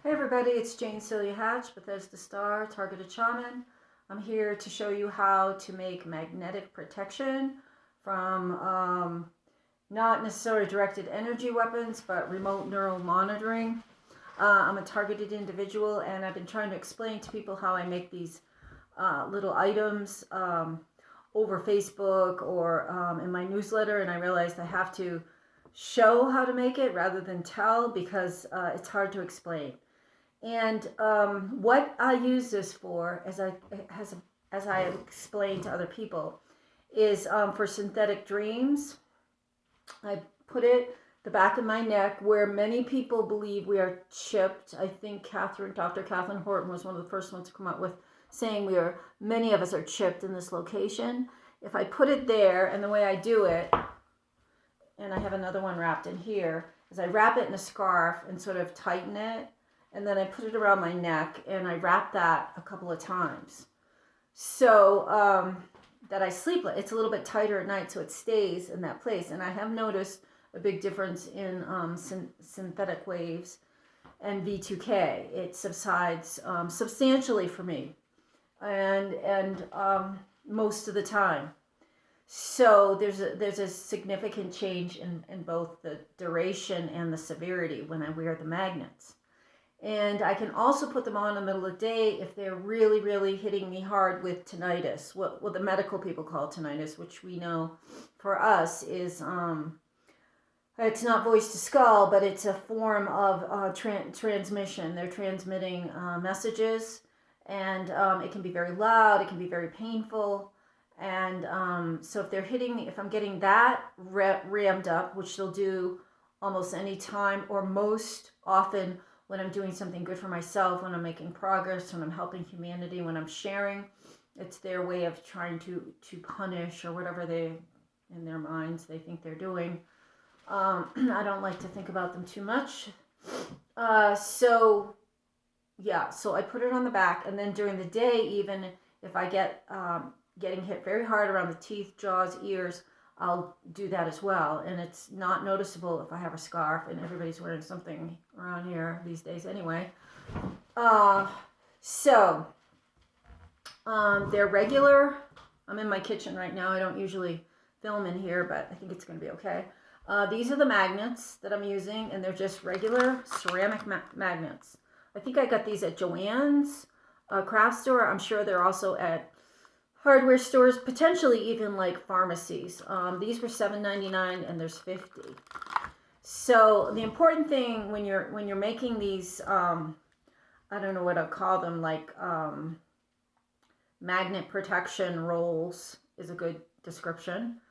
Hey everybody, it's Jane Celia Hatch, Bethesda Star, Targeted Shaman. I'm here to show you how to make magnetic protection from not necessarily directed energy weapons, but remote neural monitoring. I'm a targeted individual, and I've been trying to explain to people how I make these little items over Facebook or in my newsletter, and I realized I have to show how to make it rather than tell because it's hard to explain. And what I use this for, as I explain to other people, is for synthetic dreams. I put it the back of my neck where many people believe we are chipped. I think Dr. Catherine Horton was one of the first ones to come up with saying many of us are chipped in this location. If I put it there, and the way I do it, and I have another one wrapped in here, is I wrap it in a scarf and sort of tighten it. And then I put it around my neck and I wrap that a couple of times. So that I sleep, it's a little bit tighter at night so it stays in that place. And I have noticed a big difference in synthetic waves and V2K. It subsides substantially for me and most of the time. So there's a significant change in both the duration and the severity when I wear the magnets. And I can also put them on in the middle of the day if they're really, really hitting me hard with tinnitus, what the medical people call tinnitus, which we know for us is, it's not voice to skull, but it's a form of transmission. They're transmitting messages, and it can be very loud, it can be very painful. And so if they're hitting me, if I'm getting that rammed up, which they'll do almost any time or most often when I'm doing something good for myself, when I'm making progress, when I'm helping humanity, when I'm sharing, it's their way of trying to punish or whatever they, in their minds, they think they're doing. I don't like to think about them too much. So I put it on the back, and then during the day, even if I get getting hit very hard around the teeth, jaws, ears, I'll do that as well. And it's not noticeable if I have a scarf, and everybody's wearing something around here these days anyway. They're regular. I'm in my kitchen right now. I don't usually film in here, but I think it's going to be okay. These are the magnets that I'm using, and they're just regular ceramic magnets. I think I got these at Joann's craft store. I'm sure they're also at hardware stores, potentially even like pharmacies. These were $7.99 and there's 50. So the important thing when you're making these, I don't know what I'll call them, like magnet protection rolls is a good description,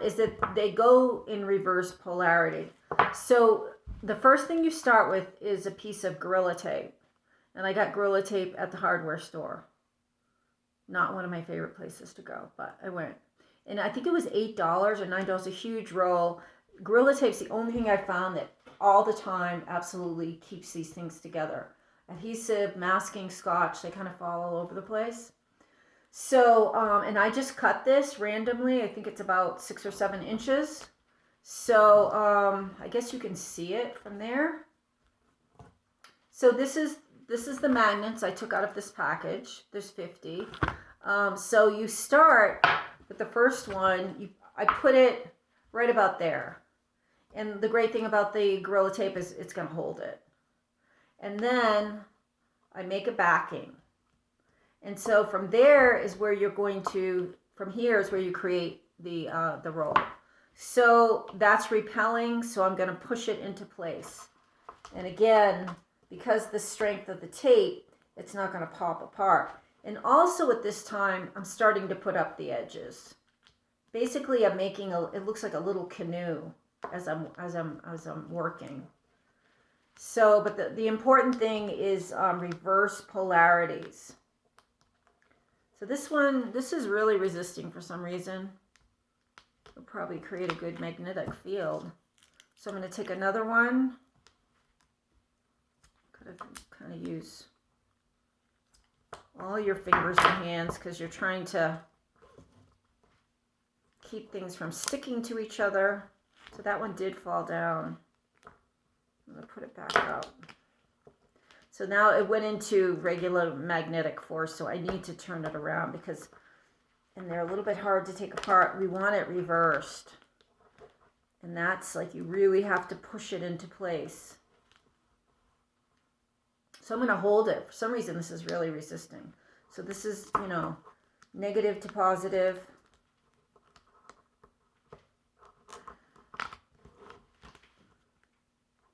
is that they go in reverse polarity. So the first thing you start with is a piece of Gorilla Tape. And I got Gorilla Tape at the hardware store. Not one of my favorite places to go, but I went. And I think it was $8 or $9, a huge roll. Gorilla Tape's the only thing I found that all the time absolutely keeps these things together. Adhesive, masking, scotch, they kind of fall all over the place. So, and I just cut this randomly. I think it's about 6 or 7 inches. So, I guess you can see it from there. So this is the magnets I took out of this package. There's 50. So you start with the first one. I put it right about there. And the great thing about the Gorilla Tape is it's going to hold it. And then I make a backing. And so from there is where you're going to, from here is where you create the roll. So that's repelling, so I'm going to push it into place. And again, because the strength of the tape, it's not going to pop apart. And also at this time, I'm starting to put up the edges. Basically, I'm making it looks like a little canoe as I'm working. So, but the important thing is reverse polarities. So this is really resisting for some reason. It'll probably create a good magnetic field. So I'm going to take another one. Kind of use all your fingers and hands because you're trying to keep things from sticking to each other. So that one did fall down. I'm going to put it back up. So now it went into regular magnetic force, so I need to turn it around because, and they're a little bit hard to take apart. We want it reversed. And that's like, you really have to push it into place. So I'm going to hold it. For some reason, this is really resisting. So this is, you know, negative to positive.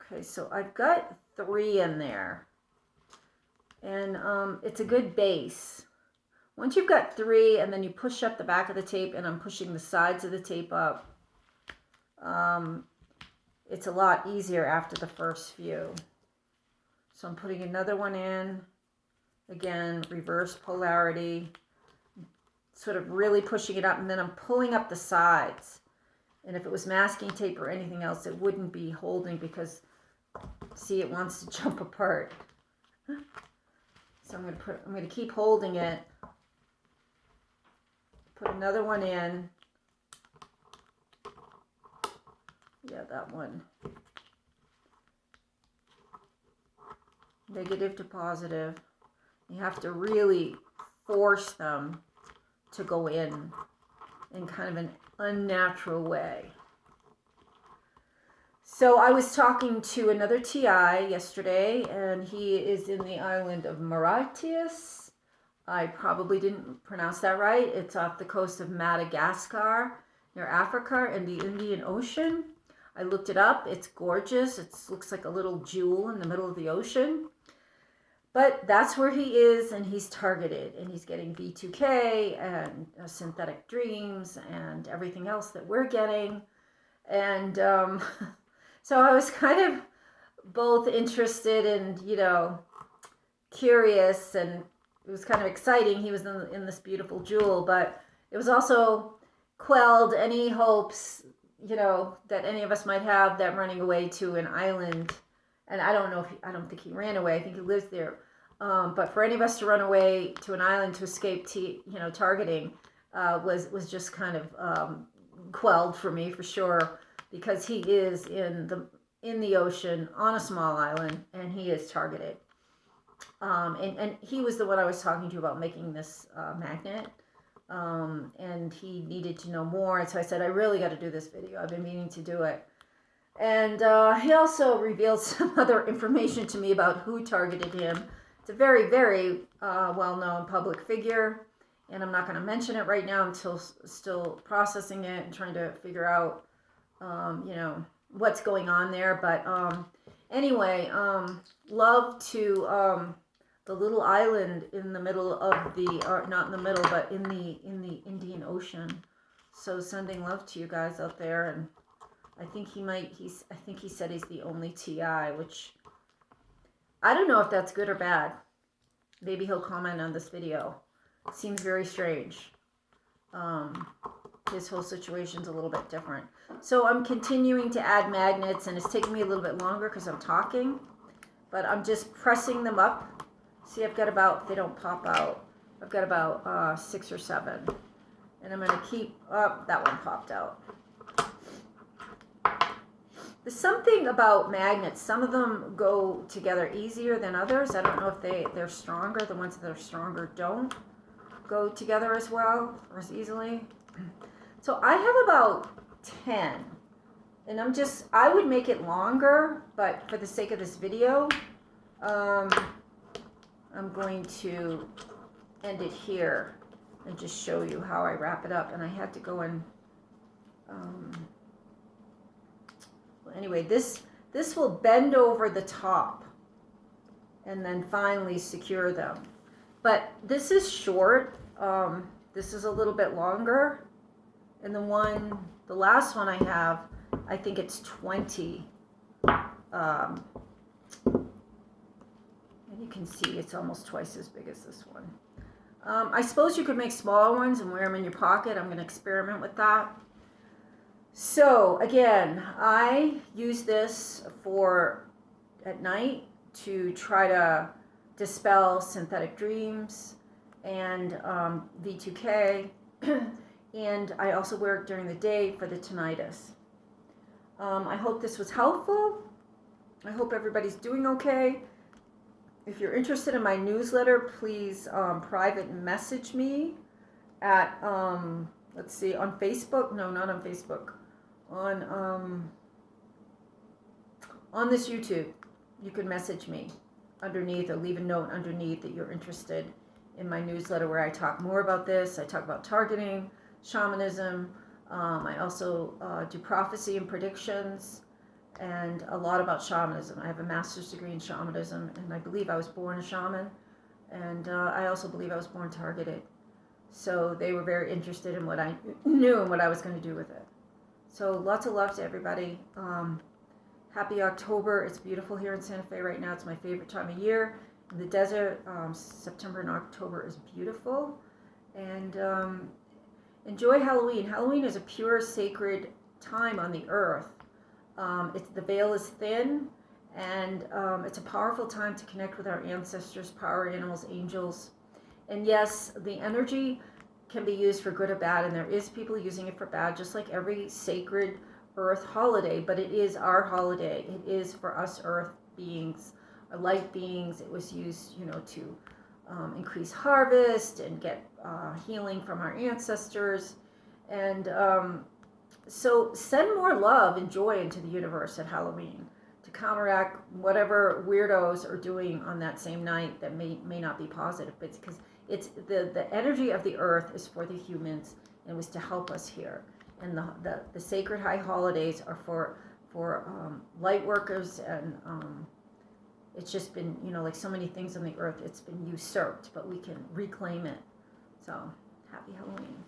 Okay, so I've got 3 in there. And it's a good base. Once you've got 3 and then you push up the back of the tape, and I'm pushing the sides of the tape up, it's a lot easier after the first few. So I'm putting another one in. Again, reverse polarity. Sort of really pushing it up, and then I'm pulling up the sides. And if it was masking tape or anything else, it wouldn't be holding because, see, it wants to jump apart. So I'm going to keep holding it. Put another one in. Yeah, that one. Negative to positive. You have to really force them to go in kind of an unnatural way. So I was talking to another TI yesterday, and he is in the island of Mauritius. I probably didn't pronounce that right. It's off the coast of Madagascar, near Africa, in the Indian Ocean. I looked it up. It's gorgeous. It looks like a little jewel in the middle of the ocean. But that's where he is, and he's targeted, and he's getting V2K and synthetic dreams and everything else that we're getting. And so I was kind of both interested and, you know, curious, and it was kind of exciting. He was in this beautiful jewel, but it was also quelled any hopes, you know, that any of us might have, that running away to an island. And I don't know if I don't think he ran away. I think he lives there. But for any of us to run away to an island to escape, targeting, was just kind of quelled for me, for sure, because he is in the ocean on a small island, and he is targeted. And he was the one I was talking to about making this magnet, and he needed to know more. And so I said, I really got to do this video. I've been meaning to do it. And he also revealed some other information to me about who targeted him. It's a very, very well-known public figure, and I'm not going to mention it right now until still processing it and trying to figure out, what's going on there. But anyway, love to the little island in the middle of the, or not in the middle, but in the Indian Ocean. So sending love to you guys out there, and I think he said he's the only TI, which I don't know if that's good or bad. Maybe he'll comment on this video. It seems very strange. His whole situation's a little bit different. So I'm continuing to add magnets, and it's taking me a little bit longer because I'm talking, but I'm just pressing them up. See, I've got about, they don't pop out, I've got about 6 or 7. And I'm going to keep up, that one popped out. There's something about magnets. Some of them go together easier than others. I don't know if they're stronger. The ones that are stronger don't go together as well or as easily. So I have about 10. And I would make it longer, but for the sake of this video, I'm going to end it here and just show you how I wrap it up. And I had to go and anyway, this will bend over the top and then finally secure them. But this is short. This is a little bit longer. And the last one I have, I think it's 20. And you can see it's almost twice as big as this one. I suppose you could make smaller ones and wear them in your pocket. I'm going to experiment with that. So again, I use this at night to try to dispel synthetic dreams and V2K, and I also wear it during the day for the tinnitus. I hope this was helpful. I hope everybody's doing okay. if you're interested in my newsletter, please private message me at, let's see, on Facebook. No, not on Facebook. On this YouTube, you can message me underneath or leave a note underneath that you're interested in my newsletter where I talk more about this. I talk about targeting, shamanism. I also do prophecy and predictions, and a lot about shamanism. I have a master's degree in shamanism, and I believe I was born a shaman, and I also believe I was born targeted. So they were very interested in what I knew and what I was going to do with it. So lots of love to everybody. Happy October. It's beautiful here in Santa Fe right now. It's my favorite time of year. In the desert, September and October is beautiful. And enjoy Halloween. Halloween is a pure, sacred time on the earth. The veil is thin, and it's a powerful time to connect with our ancestors, power animals, angels. And yes, the energy can be used for good or bad, and there is people using it for bad, just like every sacred earth holiday, but it is our holiday. It is for us earth beings, light beings. It was used, to increase harvest and get healing from our ancestors. And so send more love and joy into the universe at Halloween to counteract whatever weirdos are doing on that same night that may not be positive. But it's because it's the energy of the earth is for the humans and was to help us here. And the sacred high holidays are for light workers, and it's just been, like so many things on the earth, it's been usurped, but we can reclaim it. So happy Halloween.